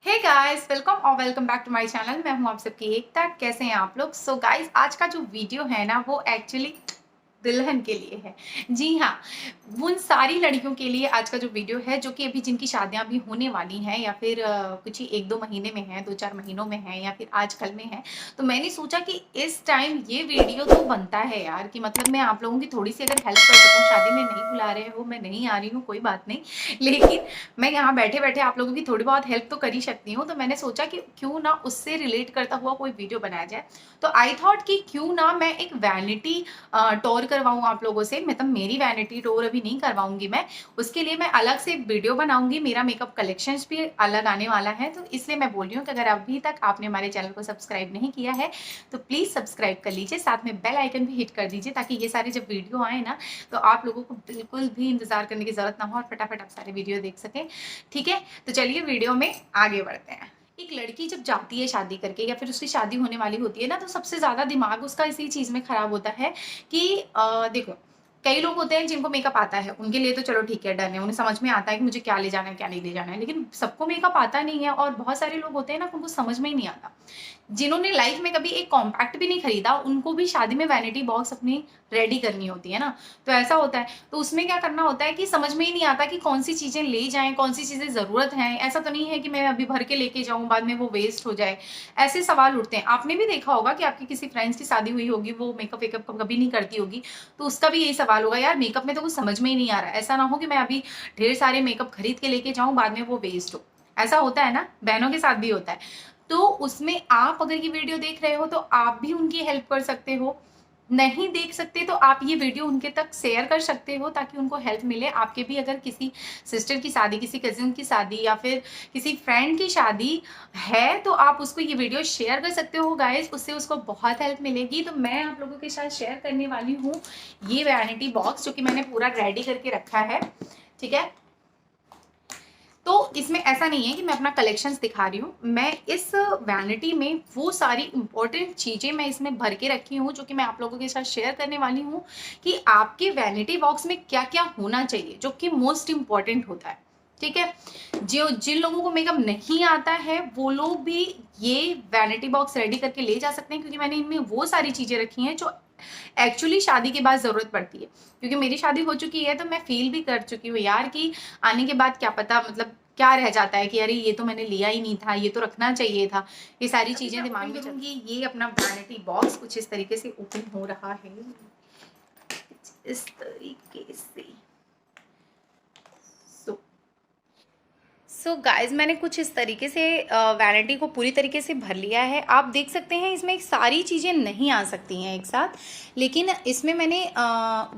Hey guys, welcome back to my channel. मैं हूं आप सबकी एकता। कैसे हैं आप लोग? सो गाइस, आज का जो वीडियो है ना वो एक्चुअली दुल्हन के लिए है। जी हाँ, उन सारी लड़कियों के लिए आज का जो वीडियो है जो कि अभी जिनकी शादियां भी होने वाली हैं या फिर कुछ ही 1-2 महीने में है, 2-4 महीनों में है या फिर आजकल में है। तो मैंने सोचा कि इस टाइम ये वीडियो तो बनता है यार, कि मतलब मैं आप लोगों की थोड़ी सी अगर हेल्प कर सकूं। शादी में नहीं बुला रहे हो, मैं नहीं आ रही हूँ, कोई बात नहीं, लेकिन मैं यहाँ बैठे-बैठे आप लोगों की थोड़ी बहुत हेल्प तो कर ही सकती हूँ। तो मैंने सोचा कि क्यों ना उससे रिलेट करता हुआ कोई वीडियो बनाया जाए। तो आई थॉट कि क्यों ना मैं एक वैनिटी टूर करवाऊँ आप लोगों से। मतलब मेरी वैनिटी टूर अभी नहीं करवाऊँगी मैं, उसके लिए मैं अलग से एक वीडियो बनाऊँगी। मेरा मेकअप कलेक्शंस भी अलग आने वाला है। तो इसलिए मैं बोल रही हूँ कि अगर अभी तक आपने हमारे चैनल को सब्सक्राइब नहीं किया है तो प्लीज़ सब्सक्राइब कर लीजिए, साथ में बेल आइकन भी हिट कर दीजिए, ताकि ये सारे जब वीडियो आए ना तो आप लोगों को बिल्कुल भी इंतज़ार करने की ज़रूरत ना हो और फटाफट आप सारे वीडियो देख सकें। ठीक है? तो चलिए वीडियो में आगे बढ़ते हैं। एक लड़की जब जाती है शादी करके या फिर उसकी शादी होने वाली होती है ना, तो सबसे ज़्यादा दिमाग उसका इसी चीज़ में खराब होता है कि देखो, कई लोग होते हैं जिनको मेकअप आता है, उनके लिए तो चलो ठीक है, डन है, उन्हें समझ में आता है कि मुझे क्या ले जाना है, क्या नहीं ले जाना है। लेकिन सबको मेकअप आता नहीं है और बहुत सारे लोग होते हैं ना, उनको समझ में ही नहीं आता। जिन्होंने लाइफ में कभी एक कॉम्पैक्ट भी नहीं खरीदा, उनको भी शादी में वैनिटी बॉक्स अपनी रेडी करनी होती है ना। तो ऐसा होता है, तो उसमें क्या करना होता है कि समझ में ही नहीं आता कि कौन सी चीज़ें ले जाएँ, कौन सी चीज़ें ज़रूरत हैं। ऐसा तो नहीं है कि मैं अभी भर के लेके जाऊँ, बाद में वो वेस्ट हो जाए। ऐसे सवाल उठते हैं। आपने भी देखा होगा कि आपकी किसी फ्रेंड्स की शादी हुई होगी, वो मेकअप-वेकअप कभी नहीं करती होगी, तो उसका भी यही सवाल होगा, यार मेकअप में तो कुछ समझ में ही नहीं आ रहा है। ऐसा ना हो कि मैं अभी ढेर सारे मेकअप खरीद के लेके जाऊँ, बाद में वो वेस्ट हो। ऐसा होता है ना, बहनों के साथ भी होता है। तो उसमें आप अगर ये वीडियो देख रहे हो तो आप भी उनकी हेल्प कर सकते हो। नहीं देख सकते तो आप ये वीडियो उनके तक शेयर कर सकते हो, ताकि उनको हेल्प मिले। आपके भी अगर किसी सिस्टर की शादी, किसी कज़िन की शादी या फिर किसी फ्रेंड की शादी है, तो आप उसको ये वीडियो शेयर कर सकते हो गाइज़, उससे उसको बहुत हेल्प मिलेगी। तो मैं आप लोगों के साथ शेयर करने वाली हूँ ये वैनिटी बॉक्स, जो कि मैंने पूरा रेडी करके रखा है। ठीक है? तो इसमें ऐसा नहीं है कि मैं अपना कलेक्शंस दिखा रही हूँ। मैं इस वैनिटी में वो सारी इम्पोर्टेंट चीज़ें मैं इसमें भर के रखी हूँ, जो कि मैं आप लोगों के साथ शेयर करने वाली हूँ कि आपके वैनिटी बॉक्स में क्या-क्या होना चाहिए, जो कि मोस्ट इम्पोर्टेंट होता है। ठीक है? जो जिन लोगों को मेकअप नहीं आता है, वो लोग भी ये वैनिटी बॉक्स रेडी करके ले जा सकते हैं, क्योंकि मैंने इनमें वो सारी चीज़ें रखी हैं जो एक्चुअली शादी के बाद ज़रूरत पड़ती है। क्योंकि मेरी शादी हो चुकी है, तो मैं फ़ील भी कर चुकी हूँ यार कि आने के बाद क्या पता, मतलब क्या रह जाता है कि अरे ये तो मैंने लिया ही नहीं था, ये तो रखना चाहिए था। ये सारी चीज़ें दिमाग में चलूँगी। ये अपना वैनिटी बॉक्स कुछ इस तरीके से ओपन हो रहा है। कुछ इस तरीके से। सो सो गाइज, मैंने कुछ इस तरीके से वैनिटी को पूरी तरीके से भर लिया है। आप देख सकते हैं इसमें सारी चीज़ें नहीं आ सकती हैं एक साथ, लेकिन इसमें मैंने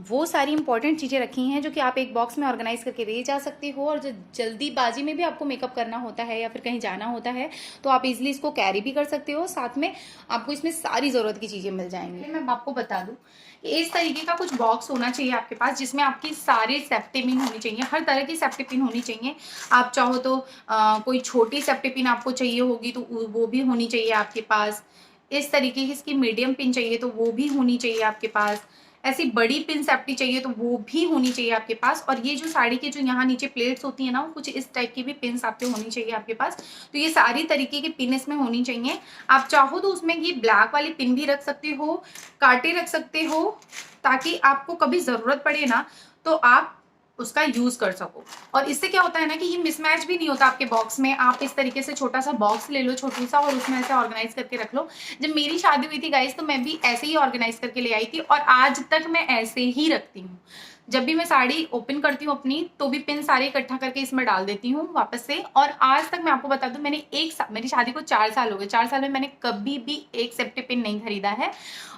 वो सारी इंपॉर्टेंट चीज़ें रखी हैं जो कि आप एक बॉक्स में ऑर्गेनाइज करके ले जा सकते हो। और जो जल्दीबाजी में भी आपको मेकअप करना होता है या फिर कहीं जाना होता है, तो आप इजिली इसको कैरी भी कर सकते हो। साथ में आपको इसमें सारी ज़रूरत की चीज़ें मिल जाएंगी। मैं आपको बता दूँ, इस तरीके का कुछ बॉक्स होना चाहिए आपके पास, जिसमें आपकी सारे सेफ्टी पिन होनी चाहिए, हर तरह की सेफ्टी पिन होनी चाहिए। आप चाहो तो कोई छोटी सेफ्टी पिन आपको चाहिए होगी तो वो भी होनी चाहिए आपके पास। इस तरीके की इसकी मीडियम पिन चाहिए तो वो भी होनी चाहिए आपके पास। ऐसी बड़ी पिन सेफ्टी चाहिए तो वो भी होनी चाहिए आपके पास। और ये जो साड़ी के जो यहाँ नीचे प्लेट्स होती है ना, वो कुछ इस टाइप की भी पिन्स आपके होनी चाहिए आपके पास। तो ये सारी तरीके की पिन इसमें होनी चाहिए। आप चाहो तो उसमें ये ब्लैक वाली पिन भी रख सकते हो, कांटे रख सकते हो, ताकि आपको कभी ज़रूरत पड़े ना तो आप उसका यूज़ कर सको। और इससे क्या होता है ना कि ये मिसमैच भी नहीं होता आपके बॉक्स में। आप इस तरीके से छोटा सा बॉक्स ले लो, छोटू सा, और उसमें ऐसे ऑर्गेनाइज करके रख लो। जब मेरी शादी हुई थी गाइस, तो मैं भी ऐसे ही ऑर्गेनाइज करके ले आई थी और आज तक मैं ऐसे ही रखती हूँ। जब भी मैं साड़ी ओपन करती हूँ अपनी, तो भी पिन सारे इकट्ठा करके इसमें डाल देती हूँ वापस से। और आज तक मैं आपको बता दूं, मैंने मेरी शादी को 4 साल हो गए, 4 साल में मैंने कभी भी एक सेफ्टी पिन नहीं खरीदा है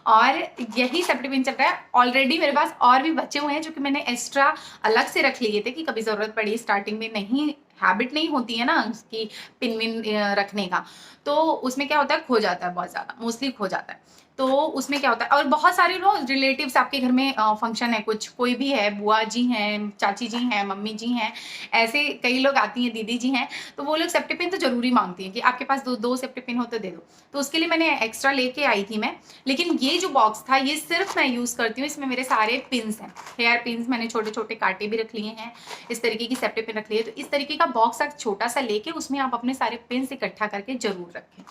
और यही सेफ्टी पिन चल रहा है। ऑलरेडी मेरे पास और भी बचे हुए हैं जो कि मैंने एक्स्ट्रा अलग से रख लिए थे कि कभी जरूरत पड़ी। स्टार्टिंग में नहीं, हैबिट नहीं होती है ना उसकी पिन विन रखने का, तो उसमें क्या होता है, खो जाता है, बहुत ज्यादा मोस्टली खो जाता है। तो उसमें क्या होता है, और बहुत सारे लोग रिलेटिव्स आपके घर में फंक्शन है, कुछ कोई भी है, बुआ जी हैं, चाची जी हैं, मम्मी जी हैं, ऐसे कई लोग आती हैं, दीदी जी हैं, तो वो लोग सेफ्टी पिन तो ज़रूरी माँगती हैं कि आपके पास 2 सेफ्टी पिन हो तो दे दो। तो उसके लिए मैंने एक्स्ट्रा लेके आई थी मैं। लेकिन ये जो बॉक्स था ये सिर्फ़ मैं यूज़ करती हूँ, इसमें मेरे सारे पिन्स हैं। हेयर पिन्स मैंने छोटे-छोटे काँटे भी रख लिए हैं, इस तरीके की सेफ्टी पिन रख ली है। तो इस तरीके का बॉक्स आप छोटा-सा लेके उसमें आप अपने सारे पिन्स इकट्ठा करके ज़रूर रखें,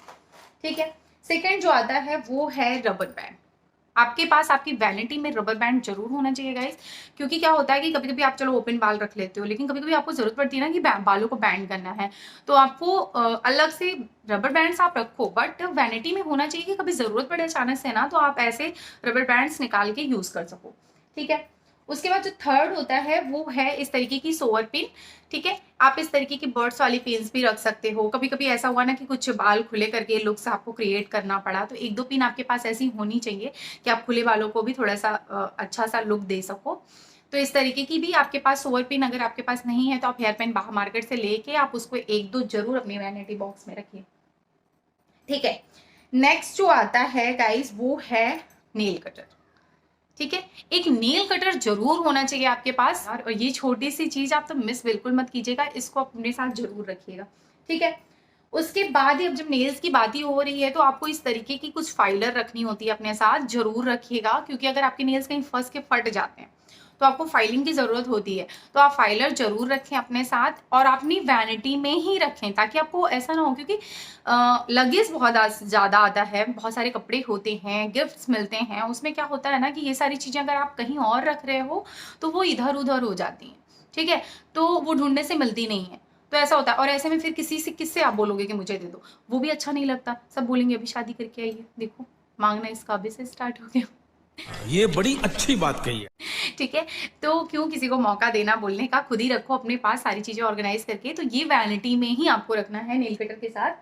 ठीक है? सेकंड जो आता है वो है रबर बैंड। आपके पास आपकी वैनिटी में रबर बैंड ज़रूर होना चाहिए गाइस, क्योंकि क्या होता है कि कभी-कभी आप चलो ओपन बाल रख लेते हो, लेकिन कभी-कभी आपको ज़रूरत पड़ती है ना कि बालों को बैंड करना है, तो आपको अलग से रबर बैंड्स आप रखो, बट वैनिटी में होना चाहिए कि कभी ज़रूरत पड़े अचानक से ना, तो आप ऐसे रबर बैंड्स निकाल के यूज़ कर सको, ठीक है? उसके बाद जो थर्ड होता है वो है इस तरीके की सोअर पिन, ठीक है? आप इस तरीके की बर्ड्स वाली पिन्स भी रख सकते हो। कभी-कभी ऐसा हुआ ना कि कुछ बाल खुले करके लुक्स आपको क्रिएट करना पड़ा, तो 1-2 पिन आपके पास ऐसी होनी चाहिए कि आप खुले बालों को भी थोड़ा-सा अच्छा-सा लुक दे सको। तो इस तरीके की भी आपके पास सोअर पिन अगर आपके पास नहीं है, तो आप हेयर पिन बाहर मार्केट से लेके आप उसको 1-2 ज़रूर अपनी वैनिटी बॉक्स में रखिए, ठीक है? नेक्स्ट जो आता है गाइज़ वो है नेल कटर। ठीक है, एक नेल कटर ज़रूर होना चाहिए आपके पास, और ये छोटी सी चीज़ आप तो मिस बिल्कुल मत कीजिएगा, इसको अपने साथ ज़रूर रखिएगा, ठीक है? उसके बाद ही अब जब नेल्स की बात ही हो रही है, तो आपको इस तरीके की कुछ फाइलर रखनी होती है अपने साथ, ज़रूर रखिएगा, क्योंकि अगर आपके नेल्स कहीं फँस के फट जाते हैं, तो आपको फाइलिंग की ज़रूरत होती है। तो आप फाइलर ज़रूर रखें अपने साथ, और अपनी वैनिटी में ही रखें, ताकि आपको ऐसा ना हो, क्योंकि लगेज बहुत ज़्यादा आता है, बहुत सारे कपड़े होते हैं, गिफ्ट्स मिलते हैं, उसमें क्या होता है ना कि ये सारी चीज़ें अगर आप कहीं और रख रहे हो, तो वो इधर-उधर हो जाती हैं, ठीक है? तो वो ढूँढने से मिलती नहीं है। तो ऐसा होता है, और ऐसे में फिर किससे आप बोलोगे कि मुझे दे दो? वो भी अच्छा नहीं लगता। सब बोलेंगे अभी शादी करके आई है, देखो माँगना इसका अभी से स्टार्ट हो गया। ये बड़ी अच्छी बात कही है। ठीक है? तो क्यों किसी को मौका देना बोलने का, खुद ही रखो अपने पास सारी चीज़ें ऑर्गनाइज़ करके। तो ये वैनिटी में ही आपको रखना है नेल कटर के साथ,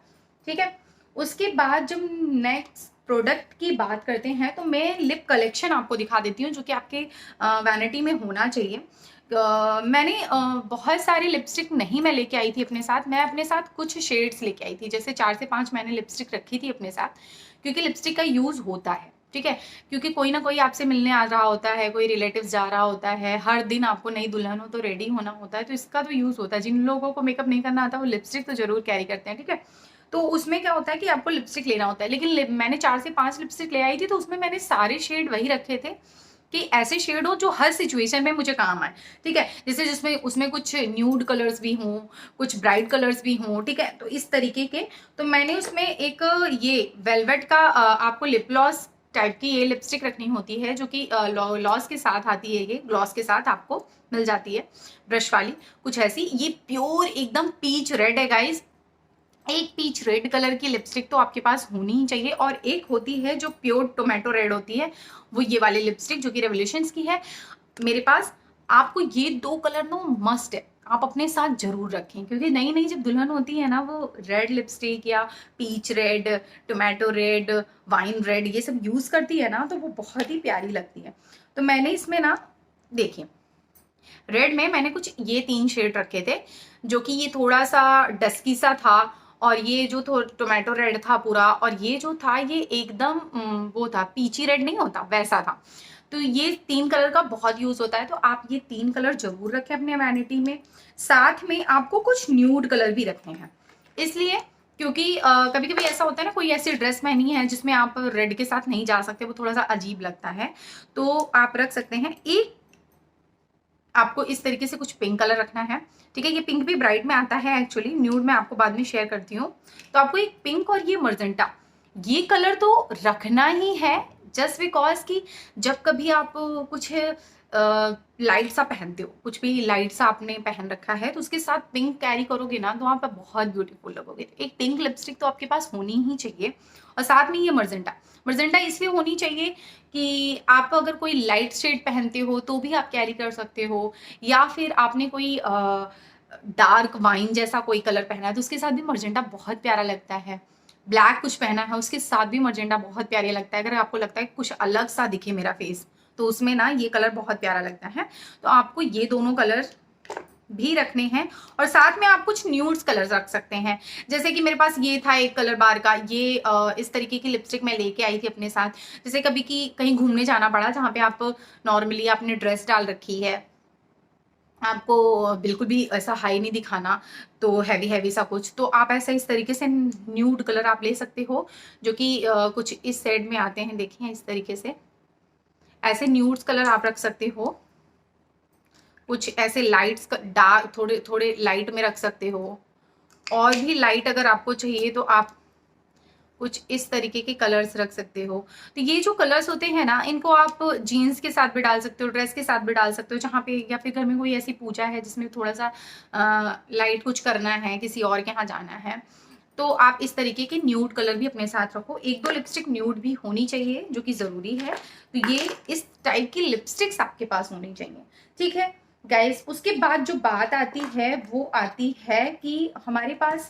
ठीक है? उसके बाद जब नेक्स्ट प्रोडक्ट की बात करते हैं, तो मैं लिप कलेक्शन आपको दिखा देती हूँ, जो कि आपके वैनिटी में होना चाहिए। मैंने बहुत सारी लिपस्टिक नहीं मैं लेके आई थी अपने साथ, मैं अपने साथ कुछ शेड्स लेके आई थी। जैसे 4 से 5 मैंने लिपस्टिक रखी थी अपने साथ, क्योंकि लिपस्टिक का यूज़ होता है, ठीक है? क्योंकि कोई ना कोई आपसे मिलने आ रहा होता है, कोई रिलेटिव्स जा रहा होता है, हर दिन आपको नई दुल्हन हो तो रेडी होना होता है, तो इसका तो यूज़ होता है। जिन लोगों को मेकअप नहीं करना आता, वो लिपस्टिक तो ज़रूर कैरी करते हैं, ठीक है? तो उसमें क्या होता है कि आपको लिपस्टिक लेना होता है, लेकिन मैंने 4 से 5 लिपस्टिक ले आई थी, तो उसमें मैंने सारे शेड वही रखे थे कि ऐसे शेड हो जो हर सिचुएशन में मुझे काम आए, ठीक है? जैसे जिसमें उसमें कुछ न्यूड कलर्स भी हों, कुछ ब्राइट कलर्स भी हों, ठीक है? तो इस तरीके के, तो मैंने उसमें एक ये वेलवेट का आपको लिप ग्लॉस टाइप की ये लिपस्टिक रखनी होती है, जो कि लॉस के साथ आती है, ये ग्लॉस के साथ आपको मिल जाती है, ब्रश वाली, कुछ ऐसी। ये प्योर एकदम पीच रेड है गाइज़, एक पीच रेड कलर की लिपस्टिक तो आपके पास होनी ही चाहिए, और एक होती है जो प्योर टोमेटो रेड होती है, वो ये वाली लिपस्टिक जो कि रेवोल्यूशंस की है मेरे पास। आपको ये 2 कलर नो मस्ट है, आप अपने साथ ज़रूर रखें, क्योंकि नई-नई जब दुल्हन होती है ना, वो रेड लिपस्टिक या peach red, tomato red, wine red ये सब यूज़ करती है ना, तो वो बहुत ही प्यारी लगती है। तो मैंने इसमें ना, देखिए, रेड में मैंने कुछ ये 3 शेड रखे थे, जो कि ये थोड़ा-सा डस्की सा था, और ये जो टोमेटो रेड था पूरा, और ये जो था ये एकदम वो था, पीची रेड नहीं होता वैसा था। तो ये 3 कलर का बहुत यूज़ होता है, तो आप ये 3 कलर ज़रूर रखें अपने वैनिटी में। साथ में आपको कुछ न्यूड कलर भी रखने हैं। इसलिए क्योंकि कभी-कभी ऐसा होता है ना, कोई ऐसी ड्रेस पहनी है जिसमें आप रेड के साथ नहीं जा सकते, वो थोड़ा-सा अजीब लगता है, तो आप रख सकते हैं। एक आपको इस तरीके से कुछ पिंक कलर रखना है, ठीक है? ये पिंक भी ब्राइट में आता है एक्चुअली, न्यूड मैं आपको बाद में शेयर करती हूँ। तो आपको एक पिंक और ये मजेंटा, ये कलर तो रखना ही है, जस्ट बिकॉज़ कि जब कभी आप कुछ लाइट सा पहनते हो, कुछ भी लाइट सा आपने पहन रखा है, तो उसके साथ पिंक कैरी करोगे ना, तो आप बहुत ब्यूटीफुल लगोगे। तो एक पिंक लिपस्टिक तो आपके पास होनी ही चाहिए, और साथ में ये मजेंटा, मजेंटा इसलिए होनी चाहिए कि आप अगर कोई लाइट शेड पहनते हो तो भी आप कैरी कर सकते हो, या फिर आपने कोई डार्क वाइन जैसा कोई कलर पहना है, तो उसके साथ भी मजेंटा बहुत प्यारा लगता है। ब्लैक कुछ पहना है, उसके साथ भी मजेंटा बहुत प्यारा लगता है। अगर आपको लगता है कुछ अलग सा दिखे मेरा फेस, तो उसमें ना ये कलर बहुत प्यारा लगता है। तो आपको ये दोनों कलर भी रखने हैं। और साथ में आप कुछ न्यूड्स कलर्स रख सकते हैं, जैसे कि मेरे पास ये था एक कलर बार का, ये इस तरीके की लिपस्टिक मैं लेके आई थी अपने साथ। जैसे कभी की कहीं घूमने जाना पड़ा जहाँ पे आप नॉर्मली आपने ड्रेस डाल रखी है, आपको बिल्कुल भी ऐसा हाई नहीं दिखाना, तो हैवी हैवी सा कुछ, तो आप ऐसा इस तरीके से न्यूड कलर आप ले सकते हो, जो कि कुछ इस शेड में आते हैं। देखिए इस तरीके से ऐसे न्यूड्स कलर आप रख सकते हो। कुछ ऐसे लाइट्स डार्क थोड़े थोड़े लाइट में रख सकते हो, और भी लाइट अगर आपको चाहिए तो आप कुछ इस तरीके के कलर्स रख सकते हो। तो ये जो कलर्स होते हैं ना, इनको आप जीन्स के साथ भी डाल सकते हो, ड्रेस के साथ भी डाल सकते हो, जहाँ पे या फिर घर में कोई ऐसी पूजा है जिसमें थोड़ा सा लाइट कुछ करना है, किसी और के यहाँ जाना है, तो आप इस तरीके के न्यूड कलर भी अपने साथ रखो। एक दो लिपस्टिक न्यूड भी होनी चाहिए, जो कि ज़रूरी है। तो ये इस टाइप की लिपस्टिक्स आपके पास होनी चाहिए, ठीक है गाइस। उसके बाद जो बात आती है वो आती है कि हमारे पास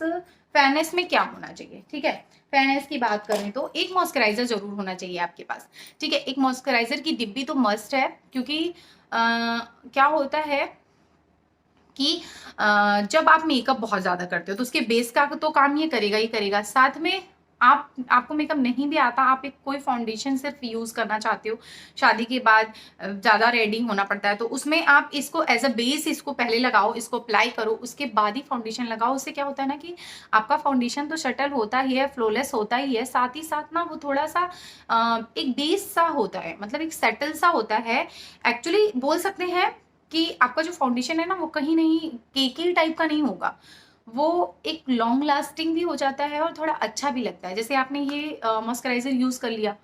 फेयरनेस में क्या होना चाहिए, ठीक है। फेयरनेस की बात करें तो एक मॉइस्चराइजर जरूर होना चाहिए आपके पास, ठीक है। एक मॉइस्चराइजर की डिब्बी तो मस्ट है, क्योंकि क्या होता है कि जब आप मेकअप बहुत ज़्यादा करते हो तो उसके बेस का तो काम ये करेगा ही करेगा, साथ में आपको मेकअप नहीं भी आता, आप एक कोई फाउंडेशन सिर्फ यूज़ करना चाहते हो, शादी के बाद ज़्यादा रेडी होना पड़ता है, तो उसमें आप इसको एज अ बेस इसको पहले लगाओ, इसको अप्लाई करो, उसके बाद ही फाउंडेशन लगाओ। उससे क्या होता है ना कि आपका फाउंडेशन तो शटल होता ही है, फ्लॉलेस होता ही है, साथ ही साथ ना वो थोड़ा सा एक बेस सा होता है, मतलब एक सेटल सा होता है। एक्चुअली बोल सकते हैं कि आपका जो फाउंडेशन है ना वो कहीं नहीं केकी टाइप का नहीं होगा, वो एक लॉन्ग लास्टिंग भी हो जाता है और थोड़ा अच्छा भी लगता है। जैसे आपने ये मॉइस्चराइजर यूज़ कर लिया,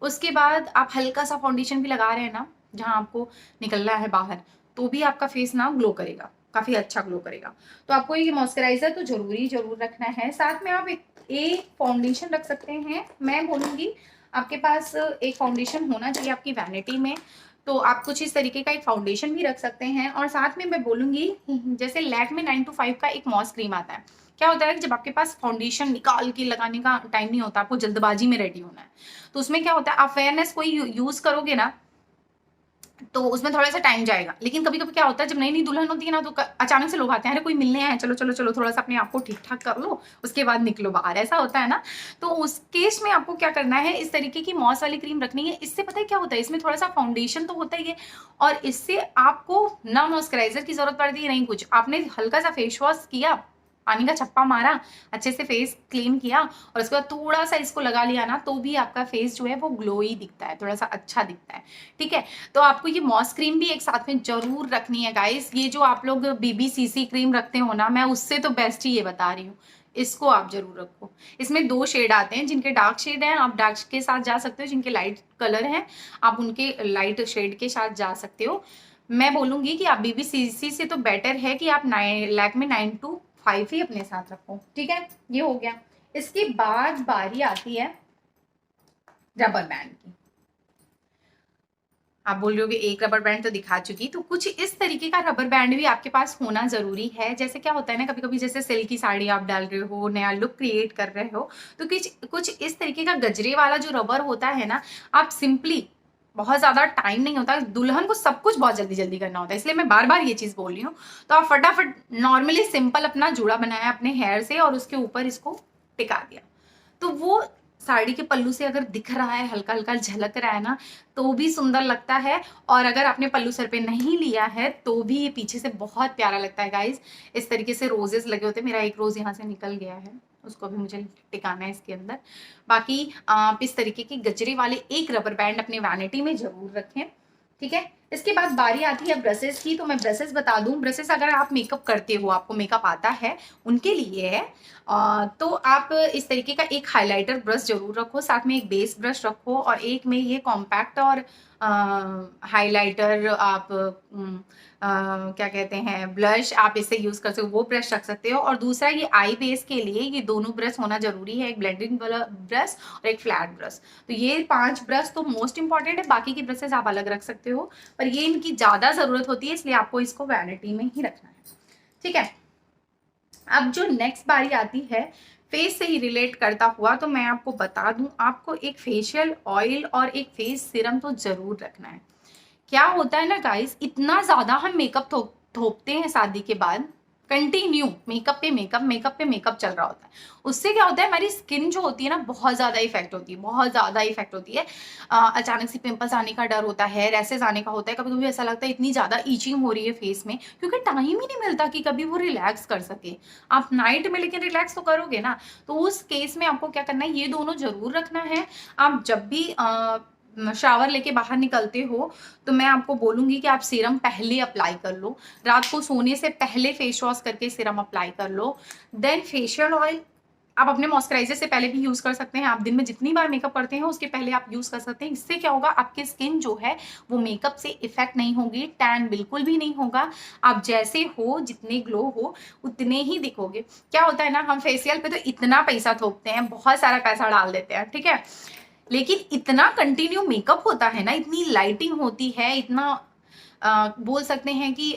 उसके बाद आप हल्का सा फाउंडेशन भी लगा रहे हैं ना, जहाँ आपको निकलना है बाहर, तो भी आपका फेस ना ग्लो करेगा, काफ़ी अच्छा ग्लो करेगा। तो आपको ये मॉइस्चराइजर तो जरूर रखना है। साथ में आप एक फाउंडेशन रख सकते हैं। मैं बोलूँगी आपके पास एक फाउंडेशन होना चाहिए आपकी वैनिटी में, तो आप कुछ इस तरीके का एक फाउंडेशन भी रख सकते हैं। और साथ में मैं बोलूँगी, जैसे लैक्मे 9to5 का एक मॉस क्रीम आता है। क्या होता है कि जब आपके पास फाउंडेशन निकाल के लगाने का टाइम नहीं होता, आपको जल्दबाजी में रेडी होना है, तो उसमें क्या होता है, आप फेयरनेस कोई यूज़ करोगे ना तो उसमें थोड़ा-सा टाइम जाएगा। लेकिन कभी-कभी क्या होता है, जब नई-नई दुल्हन होती है ना, तो अचानक से लोग आते हैं, अरे कोई मिलने आए हैं, चलो, चलो, चलो, थोड़ा-सा अपने आप को ठीक-ठाक कर लो, उसके बाद निकलो बाहर, ऐसा होता है ना। तो उस केस में आपको क्या करना है, इस तरीके की मॉस वाली क्रीम रखनी है। इससे पता है क्या होता है, इसमें थोड़ा-सा फाउंडेशन तो होता ही है, और इससे आपको ना मॉइस्चराइज़र की ज़रूरत पड़ती है, नहीं कुछ। आपने हल्का-सा फेस वॉश किया, पानी का छप्पा मारा, अच्छे से फेस क्लीन किया, और उसके बाद थोड़ा-सा इसको लगा लिया ना, तो भी आपका फेस जो है वो ग्लोई दिखता है, थोड़ा-सा अच्छा दिखता है, ठीक है। तो आपको ये मॉस क्रीम भी एक साथ में जरूर रखनी है गाइस। ये जो आप लोग बीबीसीसी क्रीम रखते हो ना, मैं उससे तो बेस्ट ही ये बता रही हूँ, इसको आप जरूर रखो। इसमें 2 शेड आते हैं, जिनके डार्क शेड हैं आप डार्क के साथ जा सकते हो, जिनके लाइट कलर हैं आप उनके लाइट शेड के साथ जा सकते हो। मैं बोलूंगी कि आप बीबीसीसी से तो बेटर है कि आप लैक्मे 9to5 ही अपने साथ रखो, ठीक है। ये हो गया। इसके बाद बारी आती है रबर बैंड की। आप बोल रहे हो कि एक रबर बैंड तो दिखा चुकी, तो कुछ इस तरीके का रबर बैंड भी आपके पास होना जरूरी है। जैसे क्या होता है ना, कभी कभी जैसे सिल्क की साड़ी आप डाल रहे हो, नया लुक क्रिएट कर रहे हो, तो कुछ कुछ इस तरीके का गजरे वाला जो रबर होता है ना, आप सिंपली, बहुत ज्यादा टाइम नहीं होता, दुल्हन को सब कुछ बहुत जल्दी जल्दी करना होता है, इसलिए मैं बार बार ये चीज बोल रही हूँ। तो आप फटाफट नॉर्मली सिंपल अपना जूड़ा बनाया अपने हेयर से, और उसके ऊपर इसको टिका दिया, तो वो साड़ी के पल्लू से अगर दिख रहा है, हल्का हल्का झलक रहा है ना, तो भी सुंदर लगता है। और अगर आपने पल्लू सर पे नहीं लिया है तो भी ये पीछे से बहुत प्यारा लगता है गाइज। इस तरीके से रोजेस लगे होते हैं, मेरा एक रोज यहाँ से निकल गया है, उसको भी मुझे टिकाना है इसके अंदर। बाकी आप इस तरीके के गजरे वाले एक रबर बैंड अपने वैनिटी में जरूर रखें, ठीक है। इसके बाद बारी आती है ब्रशेस की। तो मैं ब्रशेस बता दूं, ब्रशेस अगर आप मेकअप करते हो, आपको मेकअप आता है, उनके लिए है। तो आप इस तरीके का एक हाइलाइटर ब्रश जरूर रखो, साथ में एक बेस ब्रश रखो, और एक में ये कॉम्पैक्ट और हाइलाइटर आप क्या कहते हैं, ब्लश आप इससे यूज कर सकते हो, वो ब्रश रख सकते हो। और दूसरा ये आई बेस के लिए ये दोनों ब्रश होना जरूरी है, एक ब्लेंडिंग वाला ब्रश और एक फ्लैट ब्रश। तो ये 5 ब्रश तो मोस्ट इंपॉर्टेंट है, बाकी के ब्रशेस आप अलग रख सकते हो, पर ये इनकी ज्यादा जरूरत होती है, इसलिए आपको इसको वैनिटी में ही रखना है, ठीक है। अब जो नेक्स्ट बारी आती है फेस से ही रिलेट करता हुआ, तो मैं आपको बता दूं, आपको एक फेशियल ऑयल और एक फेस सीरम तो जरूर रखना है। क्या होता है ना गाइस, इतना ज्यादा हम मेकअप थोपते हैं शादी के बाद, कंटिन्यू मेकअप पे मेकअप, मेकअप पे मेकअप चल रहा होता है, उससे क्या होता है, हमारी स्किन जो होती है ना बहुत ज़्यादा इफेक्ट होती है, बहुत ज़्यादा इफेक्ट होती है। अचानक से पिंपल्स आने का डर होता है, रैसेस आने का होता है, कभी कभी ऐसा लगता है इतनी ज़्यादा ईचिंग हो रही है फेस में, क्योंकि टाइम ही नहीं मिलता कि कभी वो रिलैक्स कर सके। आप नाइट में लेकिन रिलैक्स तो करोगे ना, तो उस केस में आपको क्या करना है, ये दोनों जरूर रखना है। आप जब भी शावर लेके बाहर निकलते हो तो मैं आपको बोलूंगी कि आप सीरम पहले अप्लाई कर लो, रात को सोने से पहले फेस वॉश करके सीरम अप्लाई कर लो। देन फेशियल ऑयल आप अपने मॉइस्चराइजर से पहले भी यूज कर सकते हैं, आप दिन में जितनी बार मेकअप करते हैं उसके पहले आप यूज कर सकते हैं। इससे क्या होगा, आपकी स्किन जो है वो मेकअप से इफेक्ट नहीं होगी, टैन बिल्कुल भी नहीं होगा, आप जैसे हो, जितने ग्लो हो उतने ही दिखोगे। क्या होता है ना, हम फेशियल पे तो इतना पैसा थोपते हैं, बहुत सारा पैसा डाल देते हैं, ठीक है, लेकिन इतना कंटिन्यू मेकअप होता है ना, इतनी लाइटिंग होती है, इतना बोल सकते हैं कि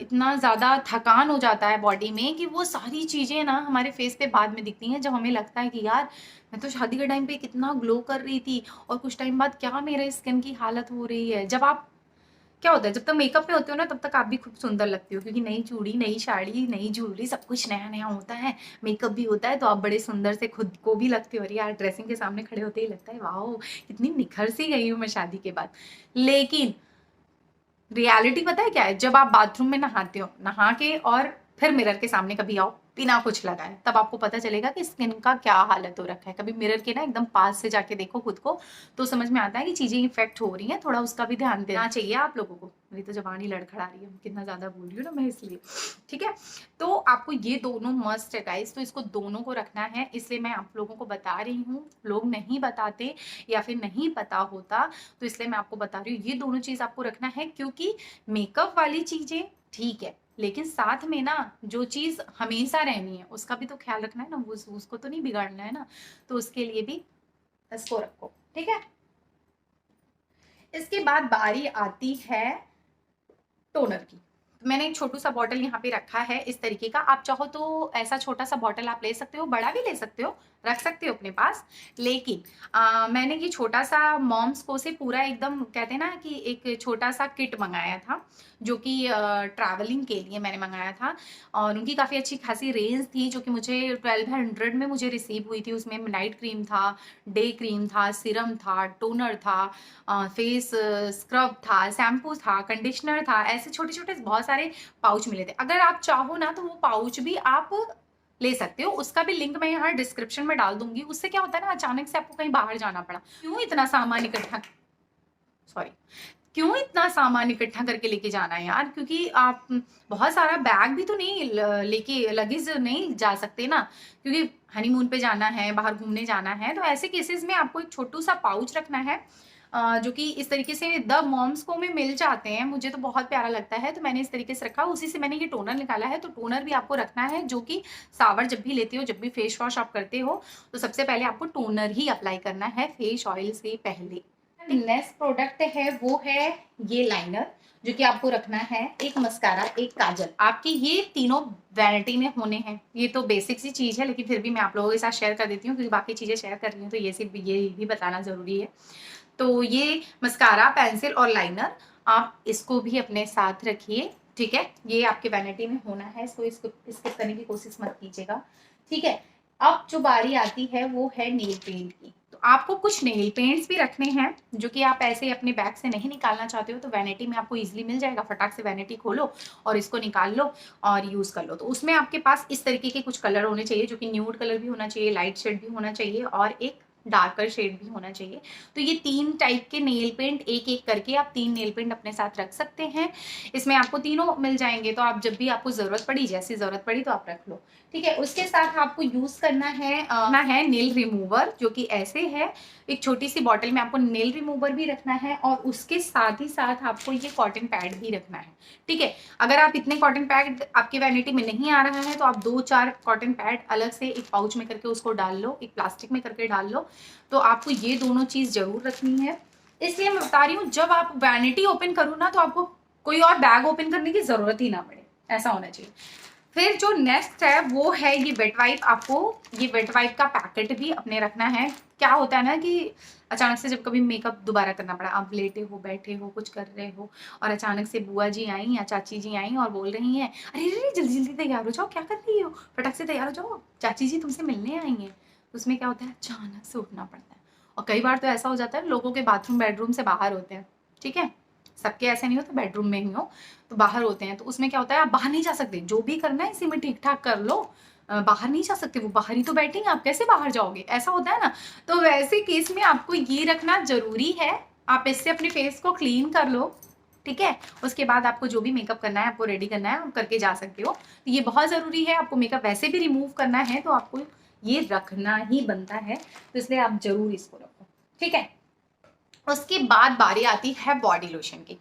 इतना ज़्यादा थकान हो जाता है बॉडी में कि वो सारी चीज़ें ना हमारे फेस पे बाद में दिखती हैं, जब हमें लगता है कि यार मैं तो शादी के टाइम पे कितना ग्लो कर रही थी और कुछ टाइम बाद क्या मेरे स्किन की हालत हो रही है। जब आप, क्या होता है, जब तक मेकअप में होते हो ना तब तक आप भी खूब सुंदर लगती हो, क्योंकि नई चूड़ी, नई साड़ी, नई ज्वेलरी, सब कुछ नया नया होता है, मेकअप भी होता है, तो आप बड़े सुंदर से खुद को भी लगते हो। अरे यार, ड्रेसिंग के सामने खड़े होते ही लगता है वाओ कितनी निखर सी गई हूँ मैं शादी के बाद। लेकिन रियलिटी पता है क्या है, जब आप बाथरूम में नहाते हो, नहा के और फिर मिरर के सामने कभी आओ बिना कुछ लगाए, तब आपको पता चलेगा कि स्किन का क्या हालत हो रखा है। कभी मिरर के ना एकदम पास से जाके देखो खुद को, तो समझ में आता है कि चीजें इफेक्ट हो रही हैं, थोड़ा उसका भी ध्यान देना चाहिए आप लोगों को। मेरी तो जबान लड़खड़ा रही है, कितना ज्यादा बोल रही हूँ ना मैं इसलिए, ठीक है। तो आपको ये दोनों मस्ट है गाइस, तो इसको दोनों को रखना है, इसलिए मैं आप लोगों को बता रही हूँ। लोग नहीं बताते या फिर नहीं पता होता, तो इसलिए मैं आपको बता रही हूँ, ये दोनों चीज आपको रखना है। क्योंकि मेकअप वाली चीजें ठीक है, लेकिन साथ में ना जो चीज हमेशा रहनी है उसका भी तो ख्याल रखना है ना, उसको तो नहीं बिगाड़ना है ना, तो उसके लिए भी इसको रखो, ठीक है। इसके बाद बारी आती है टोनर की। तो मैंने एक छोटू सा बॉटल यहाँ पे रखा है इस तरीके का, आप चाहो तो ऐसा छोटा सा बॉटल आप ले सकते हो, बड़ा भी ले सकते हो, रख सकते हो अपने पास। लेकिन मैंने ये छोटा सा मॉम्स को से पूरा एकदम कहते हैं ना कि एक छोटा सा किट मंगाया था, जो कि ट्रैवलिंग के लिए मैंने मंगाया था, और उनकी काफ़ी अच्छी खासी रेंज थी, जो कि मुझे 1200 में मुझे रिसीव हुई थी। उसमें नाइट क्रीम था, डे क्रीम था, सीरम था, टोनर था, फेस स्क्रब था, शैम्पू था, कंडीशनर था, ऐसे छोटे छोटे बहुत सारे पाउच मिले थे। अगर आप चाहो ना तो वो पाउच भी आप ले सकते हो, उसका भी लिंक मैं यहाँ डिस्क्रिप्शन में डाल दूंगी। उससे क्या होता है ना, अचानक से आपको कहीं बाहर जाना पड़ा, क्यों इतना सामान इकट्ठा, सॉरी, क्यों इतना सामान इकट्ठा करके लेके जाना है यार, क्योंकि आप बहुत सारा बैग भी तो नहीं लेके, लगेज नहीं जा सकते ना, क्योंकि हनीमून पे जाना है, बाहर घूमने जाना है, तो ऐसे केसेस में आपको एक छोटू सा पाउच रखना है, जो कि इस तरीके से द मॉम्स को में मिल जाते हैं, मुझे तो बहुत प्यारा लगता है, तो मैंने इस तरीके से रखा, उसी से मैंने ये टोनर निकाला है। तो टोनर भी आपको रखना है, जो कि सावर जब भी लेते हो, जब भी फेस वॉश आप करते हो, तो सबसे पहले आपको टोनर ही अप्लाई करना है फेस ऑयल से पहले। नेक्स्ट प्रोडक्ट है वो है ये लाइनर, जो कि आपको रखना है, एक मस्कारा, एक काजल, आपके ये तीनों वैनिटी में होने हैं। ये तो बेसिक सी चीज़ है, लेकिन फिर भी मैं आप लोगों के साथ शेयर कर देती हूँ, क्योंकि बाकी चीज़ें शेयर कर रही हूँ तो ये सिर्फ ये भी बताना ज़रूरी है। तो ये मस्कारा, पेंसिल और लाइनर आप इसको भी अपने साथ रखिए, ठीक है। ये आपके वैनिटी में होना है, इसको स्किप करने की कोशिश मत कीजिएगा, ठीक है। अब जो बारी आती है वो है नेल पेंट की। तो आपको कुछ नेल पेंट्स भी रखने हैं, जो कि आप ऐसे अपने बैग से नहीं निकालना चाहते हो, तो वैनिटी में आपको इजीली मिल जाएगा, फटाक से वैनिटी खोलो और इसको निकाल लो और यूज कर लो। तो उसमें आपके पास इस तरीके के कुछ कलर होने चाहिए, जो कि न्यूड कलर भी होना चाहिए, लाइट शेड भी होना चाहिए और एक डार्कर शेड भी होना चाहिए। तो ये 3 टाइप के नेल पेंट एक एक करके आप 3 नेल पेंट अपने साथ रख सकते हैं। इसमें आपको तीनों मिल जाएंगे, तो आप जब भी आपको जरूरत पड़ी, जैसी जरूरत पड़ी तो आप रख लो, ठीक है। उसके साथ आपको यूज करना है नेल रिमूवर, जो कि ऐसे है, एक छोटी सी बॉटल में आपको नेल रिमूवर भी रखना है, और उसके साथ ही साथ आपको ये कॉटन पैड भी रखना है, ठीक है। अगर आप इतने कॉटन पैड आपकी वैनिटी में नहीं आ रहा है, तो आप 2-4 कॉटन पैड अलग से एक पाउच में करके उसको डाल लो, एक प्लास्टिक में करके डाल लो। तो आपको ये दोनों चीज जरूर रखनी है। इसलिए मैं बता रही हूँ, जब आप वैनिटी ओपन करो ना, तो आपको कोई और बैग ओपन करने की जरूरत ही ना पड़े, ऐसा होना चाहिए। फिर जो नेक्स्ट है वो है ये वेट वाइप। आपको ये वेट वाइप का पैकेट भी अपने रखना है। क्या होता है ना कि अचानक से जब कभी मेकअप दोबारा करना पड़ा, आप लेटे हो, बैठे हो, कुछ कर रहे हो और अचानक से बुआ जी आई या चाची जी आई और बोल रही हैं, अरे अरे जल्दी जल्दी तैयार हो जाओ, क्या कर रही हो, फटाक से तैयार हो जाओ, चाची जी तुमसे मिलने आई हैं। तो उसमें क्या होता है, अचानक से उठना पड़ता है। और कई बार तो ऐसा हो जाता है लोगों के बाथरूम बेडरूम से बाहर होते हैं, ठीक है, सबके ऐसे नहीं होते बेडरूम में ही हो, तो बाहर होते हैं। तो उसमें क्या होता है, आप बाहर नहीं जा सकते, जो भी करना है इसी में ठीक ठाक कर लो, बाहर नहीं जा सकते, वो बाहर ही तो बैठे हैं, आप कैसे बाहर जाओगे, ऐसा होता है ना। तो वैसे केस में आपको ये रखना जरूरी है, आप इससे अपने फेस को क्लीन कर लो, ठीक है। उसके बाद आपको जो भी मेकअप करना है, आपको रेडी करना है, आप करके जा सकते हो। तो ये बहुत जरूरी है, आपको मेकअप वैसे भी रिमूव करना है तो आपको ये रखना ही बनता है, तो इसलिए आप जरूर इसको रखो, ठीक है। उसके बाद बारी आती है बॉडी लोशन की।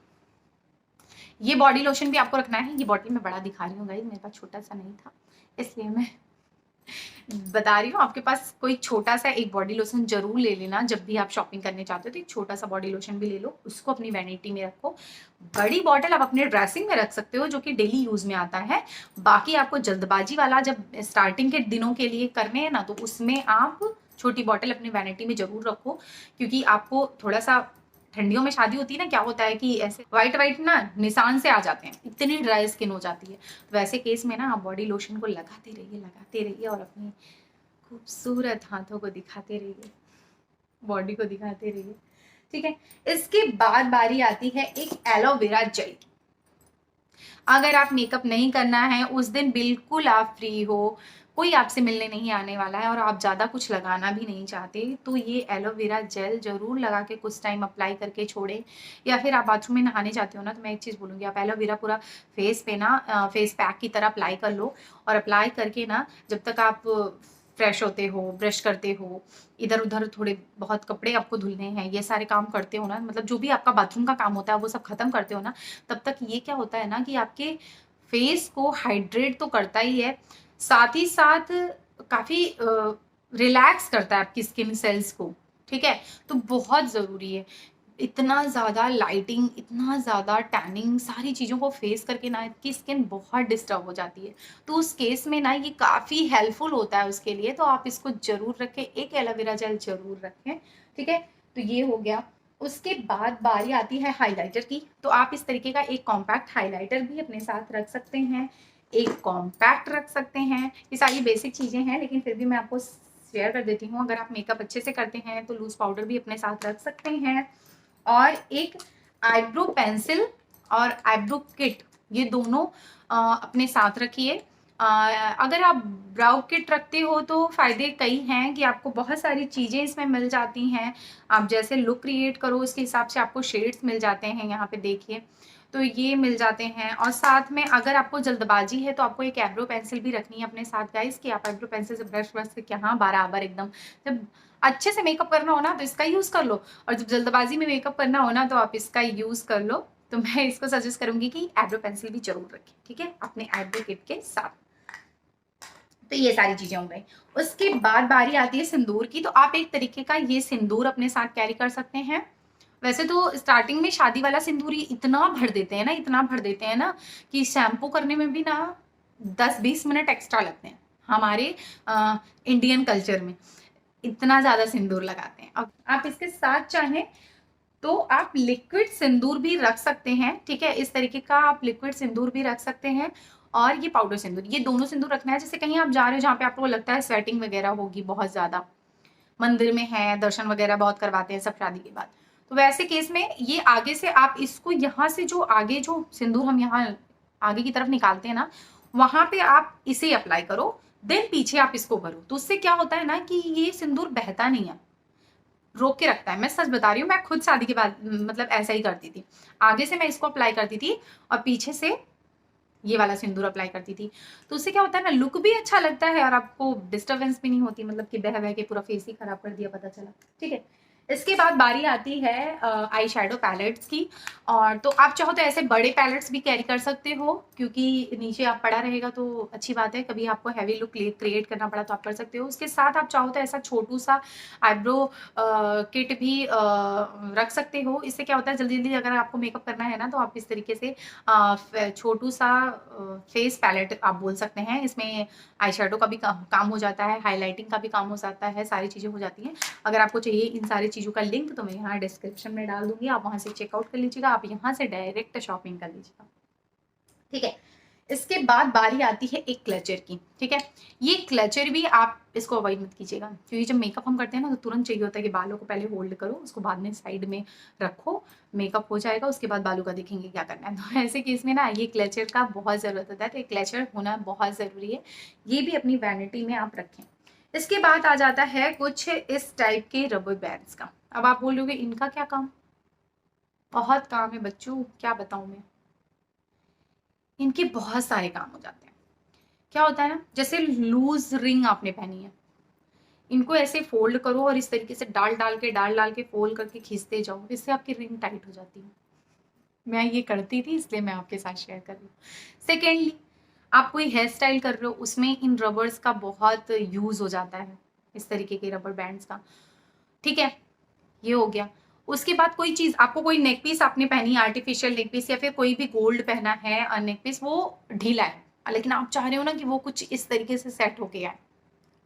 ये बॉडी लोशन भी आपको रखना है। ये बॉटल मैं बड़ा दिखा रही हूँ गाइस, मेरे पास छोटा सा नहीं था इसलिए मैं बता रही हूँ। आपके पास कोई छोटा सा एक बॉडी लोशन जरूर ले लेना, जब भी आप शॉपिंग करने जाते हो तो एक छोटा सा बॉडी लोशन भी ले लो, उसको अपनी वैनिटी में रखो। बड़ी बॉटल आप अपने ड्रेसिंग में रख सकते हो जो कि डेली यूज में आता है। बाकी आपको जल्दबाजी वाला जब स्टार्टिंग के दिनों के लिए करने हैं ना, तो उसमें आप छोटी बॉटल अपनी वैनिटी में जरूर रखो, क्योंकि आपको थोड़ा सा ठंडियों में शादी होती है ना, क्या होता है कि ऐसे व्हाइट व्हाइट ना निशान से आ जाते हैं, इतनी ड्राई स्किन हो जाती है। वैसे केस में ना आप बॉडी लोशन को लगाते रहिए और अपनी खूबसूरत हाथों को दिखाते रहिए, बॉडी को दिखाते रहिए, ठीक है। इसके बाद बारी आती है एक एलोवेरा जेल। अगर आप मेकअप नहीं करना है उस दिन, बिल्कुल आप फ्री हो, कोई आपसे मिलने नहीं आने वाला है और आप ज़्यादा कुछ लगाना भी नहीं चाहते, तो ये एलोवेरा जेल जरूर लगा के कुछ टाइम अप्लाई करके छोड़े। या फिर आप बाथरूम में नहाने जाते हो ना, तो मैं एक चीज़ बोलूँगी, आप एलोवेरा पूरा फेस पे ना फेस पैक की तरह अप्लाई कर लो। और अप्लाई करके ना जब तक आप फ्रेश होते हो, ब्रश करते हो, इधर उधर थोड़े बहुत कपड़े आपको धुलने हैं, ये सारे काम करते हो ना, मतलब जो भी आपका बाथरूम का काम होता है वो सब खत्म करते हो ना, तब तक ये क्या होता है ना कि आपके फेस को हाइड्रेट तो करता ही है, साथ ही साथ काफी रिलैक्स करता है आपकी स्किन सेल्स को, ठीक है। तो बहुत जरूरी है। इतना ज़्यादा लाइटिंग, इतना ज़्यादा टैनिंग, सारी चीज़ों को फेस करके ना आपकी स्किन बहुत डिस्टर्ब हो जाती है। तो उस केस में ना ये काफ़ी हेल्पफुल होता है उसके लिए, तो आप इसको ज़रूर रखें, एक एलोवेरा जेल ज़रूर रखें, ठीक है। तो ये हो गया। उसके बाद बारी आती है हाइलाइटर की। तो आप इस तरीके का एक कॉम्पैक्ट हाइलाइटर भी अपने साथ रख सकते हैं, एक कॉम्पैक्ट रख सकते हैं। ये सारी बेसिक चीज़ें हैं, लेकिन फिर भी मैं आपको शेयर कर देती हूँ। अगर आप मेकअप अच्छे से करते हैं तो लूज पाउडर भी अपने साथ रख सकते हैं, और एक आईब्रो पेंसिल और आईब्रो किट, ये दोनों अपने साथ रखिए। अगर आप ब्राउ किट रखते हो तो फायदे कई हैं कि आपको बहुत सारी चीज़ें इसमें मिल जाती हैं। आप जैसे लुक क्रिएट करो उसके हिसाब से आपको शेड्स मिल जाते हैं, यहाँ पे देखिए, तो ये मिल जाते हैं। और साथ में अगर आपको जल्दबाजी है तो आपको एक आईब्रो पेंसिल भी रखनी है अपने साथ गाइस, कि आप आईब्रो पेंसिल से ब्रश ब्रश से यहाँ बराबर एकदम, जब अच्छे से मेकअप करना हो ना तो इसका यूज कर लो, और जब जल्दबाजी में मेकअप करना हो ना तो आप इसका यूज कर लो। तो मैं इसको सजेस्ट करूंगी कि आईब्रो पेंसिल भी जरूर रखें, ठीक है, अपने आईब्रो किट के साथ। तो ये सारी चीजें हो गई। उसके बाद बारी आती है सिंदूर की। तो आप एक तरीके का ये सिंदूर अपने साथ कैरी कर सकते हैं। वैसे तो स्टार्टिंग में शादी वाला सिंदूर ये इतना भर देते हैं ना, इतना भर देते हैं ना कि शैम्पू करने में भी ना 10-20 मिनट एक्स्ट्रा लगते हैं हमारे इंडियन कल्चर में, इतना ज्यादा सिंदूर लगाते हैं। अब आप इसके साथ चाहें तो आप लिक्विड सिंदूर भी रख सकते हैं, ठीक है, इस तरीके का आप लिक्विड सिंदूर भी रख सकते हैं। और ये पाउडर सिंदूर, ये दोनों सिंदूर रखना है। जैसे कहीं आप जा रहे हो जहाँ पे आपको लगता है स्वेटिंग वगैरह होगी बहुत ज्यादा, मंदिर में है, दर्शन वगैरह बहुत करवाते हैं सब शादी के बाद, तो वैसे केस में ये आगे से आप इसको यहाँ से जो आगे जो सिंदूर हम यहाँ आगे की तरफ निकालते हैं ना, वहां पे आप इसे अप्लाई करो, देन पीछे आप इसको भरो। तो उससे क्या होता है ना कि ये सिंदूर बहता नहीं है, रोक के रखता है। मैं सच बता रही हूँ, मैं खुद शादी के बाद मतलब ऐसा ही करती थी, आगे से मैं इसको अप्लाई करती थी और पीछे से ये वाला सिंदूर अप्लाई करती थी। तो उससे क्या होता है ना, लुक भी अच्छा लगता है और आपको डिस्टर्बेंस भी नहीं होती, मतलब कि बह बह के पूरा फेस ही खराब कर दिया पता चला, ठीक है। इसके बाद बारी आती है आई शेडो पैलेट्स की। और तो आप चाहो तो ऐसे बड़े पैलेट्स भी कैरी कर सकते हो, क्योंकि नीचे आप पड़ा रहेगा तो अच्छी बात है। कभी आपको हैवी लुक क्रिएट करना पड़ा तो आप कर सकते हो। उसके साथ आप चाहो तो ऐसा छोटू सा आईब्रो किट भी रख सकते हो। इससे क्या होता है, जल्दी जल्दी अगर आपको मेकअप करना है ना, तो आप इस तरीके से छोटू सा फेस पैलेट आप बोल सकते हैं। इसमें आई शेडो का भी काम हो जाता है, हाईलाइटिंग का भी काम हो जाता है, सारी चीज़ें हो जाती हैं। अगर आपको चाहिए इन सारी चीज़ों का लिंक तो मैं यहाँ डिस्क्रिप्शन में डाल दूंगी, आप वहाँ से चेकआउट कर लीजिएगा, आप यहाँ से डायरेक्ट शॉपिंग कर लीजिएगा। ठीक है, इसके बाद बारी आती है एक क्लचर की। ठीक है, ये क्लचर भी आप इसको अवॉइड मत कीजिएगा, क्योंकि जब मेकअप हम करते हैं ना तो तुरंत चाहिए होता है कि बालों को पहले होल्ड करो, उसको बाद में साइड में रखो, मेकअप हो जाएगा, उसके बाद बालों का देखेंगे क्या करना है। तो ऐसे केस में ना ये क्लचर का बहुत ज़रूरत होता है, तो ये क्लचर होना बहुत ज़रूरी है। ये भी अपनी वैनिटी में आप रखें। इसके बाद आ जाता है कुछ इस टाइप के रबर बैंड्स का। अब आप बोलोगे इनका क्या काम? बहुत काम है बच्चों, क्या बताऊं मैं। इनके बहुत सारे काम हो जाते हैं। क्या होता है ना, जैसे लूज रिंग आपने पहनी है, इनको ऐसे फोल्ड करो और इस तरीके से डाल डाल के फोल्ड करके खींचते जाओ, इससे आपकी रिंग टाइट हो जाती है। मैं ये करती थी, इसलिए मैं आपके साथ शेयर कर रही हूँ। सेकेंडली, आप कोई हेयर स्टाइल कर रहे हो, उसमें इन रबर्स का बहुत यूज हो जाता है, इस तरीके के रबर बैंड्स का। ठीक है, ये हो गया। उसके बाद कोई चीज आपको, कोई नेक पीस आपने पहनी, आर्टिफिशियल नेक पीस या फिर कोई भी गोल्ड पहना है नेक पीस, वो ढीला है, लेकिन आप चाह रहे हो ना कि वो कुछ इस तरीके से सेट होके आए।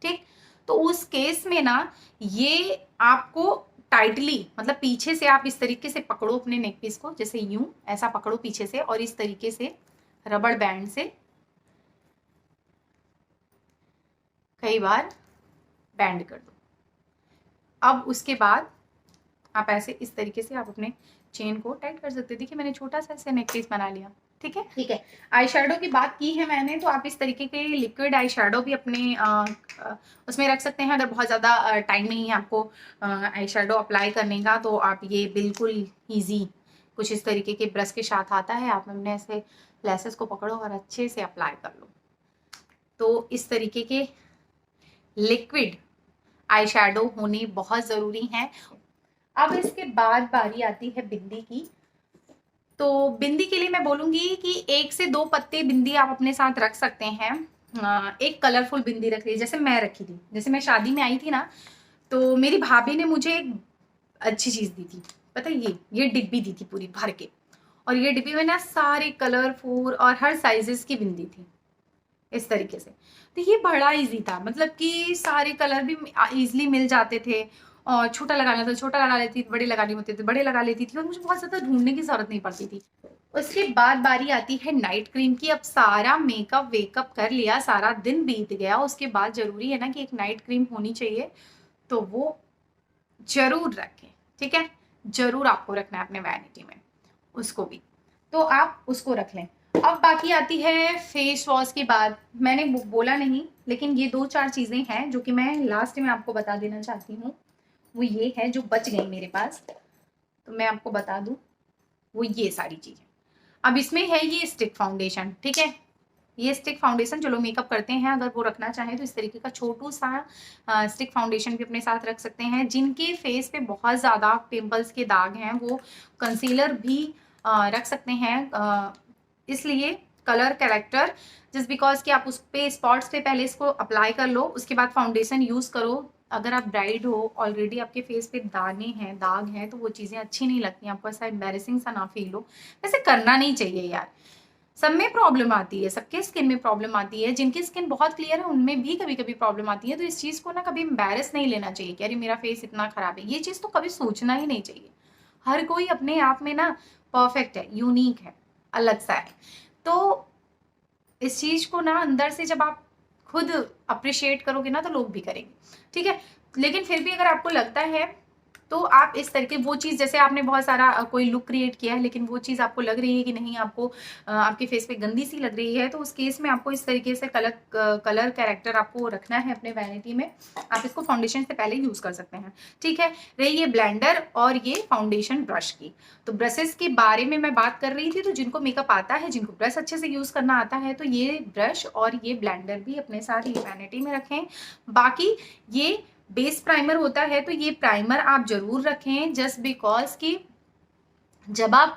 ठीक, तो उस केस में ना ये आपको टाइटली, मतलब पीछे से आप इस तरीके से पकड़ो अपने नेक पीस को, जैसे यूं ऐसा पकड़ो पीछे से, और इस तरीके से रबड़ बैंड से कई बार बैंड कर दो। अब उसके बाद आप ऐसे इस तरीके से आप अपने चेन को टाइट कर सकते हैं। देखिए मैंने छोटा सा ऐसे नेक पीस बना लिया। ठीक है, ठीक है। आई शेडो की बात की है मैंने, तो आप इस तरीके के लिक्विड आई शेडो भी अपने उसमें रख सकते हैं। अगर बहुत ज़्यादा टाइम नहीं है आपको आई शेडो अप्लाई करने का, तो आप ये बिल्कुल ईजी कुछ इस तरीके के ब्रश के साथ आता है, आप अपने ऐसे लेसेस को पकड़ो और अच्छे से अप्लाई कर लो। तो इस तरीके के लिक्विड आई शेडो होने बहुत ज़रूरी हैं। अब इसके बाद बारी आती है बिंदी की। तो बिंदी के लिए मैं बोलूंगी कि 1 से 2 पत्ते बिंदी आप अपने साथ रख सकते हैं। एक कलरफुल बिंदी रख रही है, जैसे मैं रखी थी। जैसे मैं शादी में आई थी ना, तो मेरी भाभी ने मुझे एक अच्छी चीज दी थी, पता है, ये डिब्बी दी थी पूरी भर के, और ये डिब्बी में ना सारे कलरफुल और हर साइजेस की बिंदी थी इस तरीके से। तो ये बड़ा इजी था, मतलब कि सारे कलर भी इजीली मिल जाते थे, और छोटा लगाना था छोटा लगा लेती थी, बड़े लगाने होते थे बड़े लगा लेती थी, और मुझे बहुत ज़्यादा ढूंढने की जरूरत नहीं पड़ती थी। उसके बाद बारी आती है नाइट क्रीम की। अब सारा मेकअप वेकअप कर लिया, सारा दिन बीत गया, उसके बाद जरूरी है ना कि एक नाइट क्रीम होनी चाहिए, तो वो जरूर रखें। ठीक है, जरूर आपको रखना है अपने वैनिटी में उसको भी, तो आप उसको रख लें। अब बाकी आती है फेस वॉश की बात। मैंने बोला नहीं, लेकिन ये 2-4 चीज़ें हैं जो कि मैं लास्ट में आपको बता देना चाहती हूँ। वो ये है जो बच गई मेरे पास, तो मैं आपको बता दूँ, वो ये सारी चीज़ें। अब इसमें है ये स्टिक फाउंडेशन। ठीक है, ये स्टिक फाउंडेशन जो लोग मेकअप करते हैं, अगर वो रखना चाहें तो इस तरीके का छोटू सा स्टिक फाउंडेशन भी अपने साथ रख सकते हैं। जिनके फेस पे बहुत ज़्यादा पिंपल्स के दाग हैं, वो कंसीलर भी रख सकते हैं। इसलिए कलर कैरेक्टर, जस्ट बिकॉज कि आप उस पे स्पॉट्स पे पहले इसको अप्लाई कर लो, उसके बाद फाउंडेशन यूज़ करो। अगर आप ब्राइड हो, ऑलरेडी आपके फेस पे दाने हैं, दाग हैं, तो वो चीज़ें अच्छी नहीं लगती, आपको ऐसा एम्बेरसिंग सा ना फील हो। वैसे करना नहीं चाहिए यार, सब में प्रॉब्लम आती है, सबके स्किन में प्रॉब्लम आती है। जिनकी स्किन बहुत क्लियर है उनमें भी कभी कभी प्रॉब्लम आती है। तो इस चीज़ को ना कभी एम्बेरस नहीं लेना चाहिए कि अरे मेरा फेस इतना खराब है, ये चीज़ तो कभी सोचना ही नहीं चाहिए। हर कोई अपने आप में ना परफेक्ट है, यूनिक है, अलग सा है। तो इस चीज़ को ना अंदर से जब आप खुद अप्रिशिएट करोगे ना, तो लोग भी करेंगे। ठीक है, लेकिन फिर भी अगर आपको लगता है तो आप इस तरीके, वो चीज़ जैसे आपने बहुत सारा कोई लुक क्रिएट किया है, लेकिन वो चीज़ आपको लग रही है कि नहीं, आपको आपके फेस पे गंदी सी लग रही है, तो उस केस में आपको इस तरीके से कलर कैरेक्टर आपको रखना है अपने वैनिटी में। आप इसको फाउंडेशन से पहले यूज़ कर सकते हैं। ठीक है, रही ये ब्लेंडर और ये फाउंडेशन ब्रश की। तो ब्रशेस के बारे में मैं बात कर रही थी, तो जिनको मेकअप आता है, जिनको ब्रश अच्छे से यूज़ करना आता है, तो ये ब्रश और ये ब्लेंडर भी अपने साथ ये वैनिटी में रखें। बाकी ये बेस प्राइमर होता है, तो ये प्राइमर आप जरूर रखें, जस्ट बिकॉज कि जब आप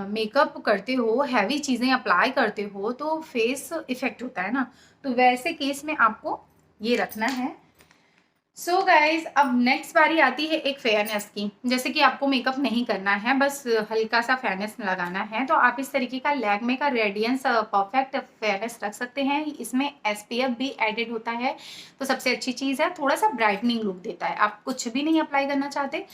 मेकअप करते हो, हैवी चीज़ें अप्लाई करते हो, तो फेस इफेक्ट होता है ना, तो वैसे केस में आपको ये रखना है। सो गाइज, अब नेक्स्ट बारी आती है एक फेयरनेस की। जैसे कि आपको मेकअप नहीं करना है, बस हल्का सा फेयरनेस लगाना है, तो आप इस तरीके का लैक्मे का रेडियंस परफेक्ट फेयरनेस रख सकते हैं। इसमें SPF भी एडेड होता है, तो सबसे अच्छी चीज़ है, थोड़ा सा ब्राइटनिंग लुक देता है। आप कुछ भी नहीं अप्लाई करना चाहते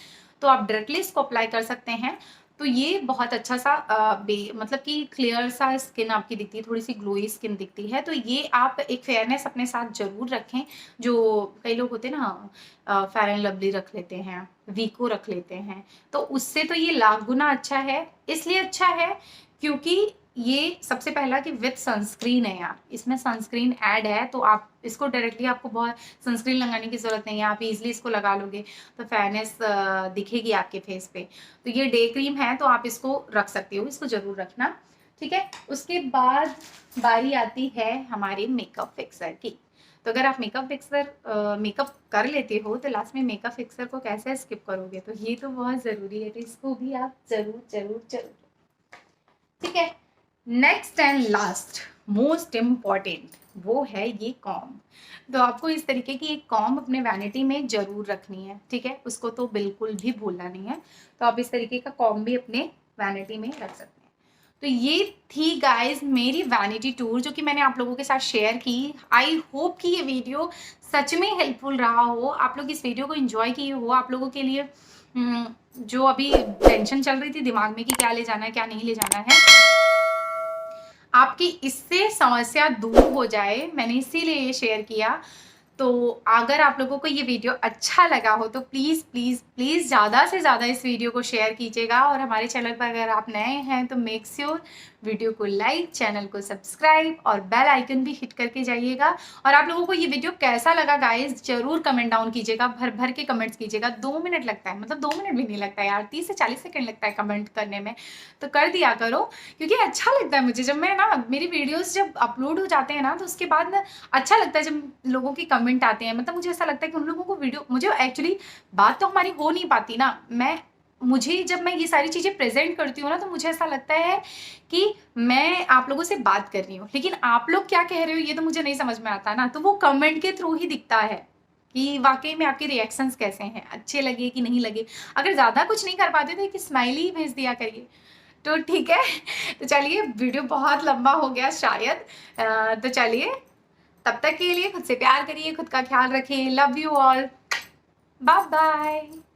तो आप डायरेक्टली इसको अप्लाई कर सकते हैं। तो ये बहुत अच्छा सा मतलब कि क्लियर सा स्किन आपकी दिखती है, थोड़ी सी ग्लोई स्किन दिखती है। तो ये आप एक फेयरनेस अपने साथ जरूर रखें। जो कई लोग होते हैं ना, फेयर एंड लवली रख लेते हैं, वीको रख लेते हैं, तो उससे तो ये लाख गुना अच्छा है। इसलिए अच्छा है क्योंकि ये सबसे पहला कि विथ सनस्क्रीन है यार, इसमें सनस्क्रीन ऐड है, तो आप इसको डायरेक्टली, आपको बहुत सनस्क्रीन लगाने की जरूरत नहीं है, आप इजीली इसको लगा लोगे तो फेयरनेस दिखेगी आपके फेस पे। तो ये डे क्रीम है, तो आप इसको रख सकते हो, इसको जरूर रखना, ठीक है। उसके बाद बारी आती है हमारे मेकअप फिक्सर की। तो अगर आप मेकअप कर लेते हो, तो लास्ट में मेकअप फिक्सर को कैसे स्किप करोगे, तो ये तो बहुत ज़रूरी है, तो इसको भी आप जरूर जरूर जरूर, ठीक है। Next and last most important, वो है ये कॉम्ब। तो आपको इस तरीके की एक कॉम्ब अपने वैनिटी में जरूर रखनी है, ठीक है, उसको तो बिल्कुल भी भूलना नहीं है। तो आप इस तरीके का कॉम्ब भी अपने वैनिटी में रख सकते हैं। तो ये थी गाइज मेरी वैनिटी टूर, जो कि मैंने आप लोगों के साथ शेयर की। आई होप कि ये वीडियो सच में हेल्पफुल रहा हो, आप लोग इस वीडियो को एंजॉय किए हो। आप लोगों के लिए जो अभी टेंशन चल रही थी दिमाग में कि क्या ले जाना है क्या नहीं ले जाना है, आपकी इससे समस्या दूर हो जाए, मैंने इसीलिए ये शेयर किया। तो अगर आप लोगों को ये वीडियो अच्छा लगा हो तो प्लीज़ प्लीज़ प्लीज़ ज़्यादा से ज़्यादा इस वीडियो को शेयर कीजिएगा। और हमारे चैनल पर अगर आप नए हैं तो मेक श्योर वीडियो को लाइक, चैनल को सब्सक्राइब और बेल आइकन भी हिट करके जाइएगा। और आप लोगों को ये वीडियो कैसा लगा गाइज जरूर कमेंट डाउन कीजिएगा, भर भर के कमेंट्स कीजिएगा। 2 मिनट लगता है, मतलब 2 मिनट भी नहीं लगता यार, 30 से 40 सेकंड लगता है कमेंट करने में, तो कर दिया करो, क्योंकि अच्छा लगता है मुझे। जब मैं ना मेरी वीडियोस जब अपलोड हो जाते हैं ना, तो उसके बाद ना अच्छा लगता है जब लोगों के कमेंट आते हैं। मतलब मुझे ऐसा लगता है कि उन लोगों को वीडियो, मुझे एक्चुअली बात तो हमारी हो नहीं पाती ना, मुझे जब मैं ये सारी चीज़ें प्रेजेंट करती हूँ ना, तो मुझे ऐसा लगता है कि मैं आप लोगों से बात कर रही हूँ, लेकिन आप लोग क्या कह रहे हो ये तो मुझे नहीं समझ में आता ना। तो वो कमेंट के थ्रू ही दिखता है कि वाकई में आपके रिएक्शंस कैसे हैं, अच्छे लगे कि नहीं लगे। अगर ज़्यादा कुछ नहीं कर पाते तो एक स्माइली भेज दिया करिए, तो ठीक है। तो चलिए, वीडियो बहुत लंबा हो गया शायद, तो चलिए, तब तक के लिए खुद से प्यार करिए, खुद का ख्याल रखिए। Love you all, bye bye.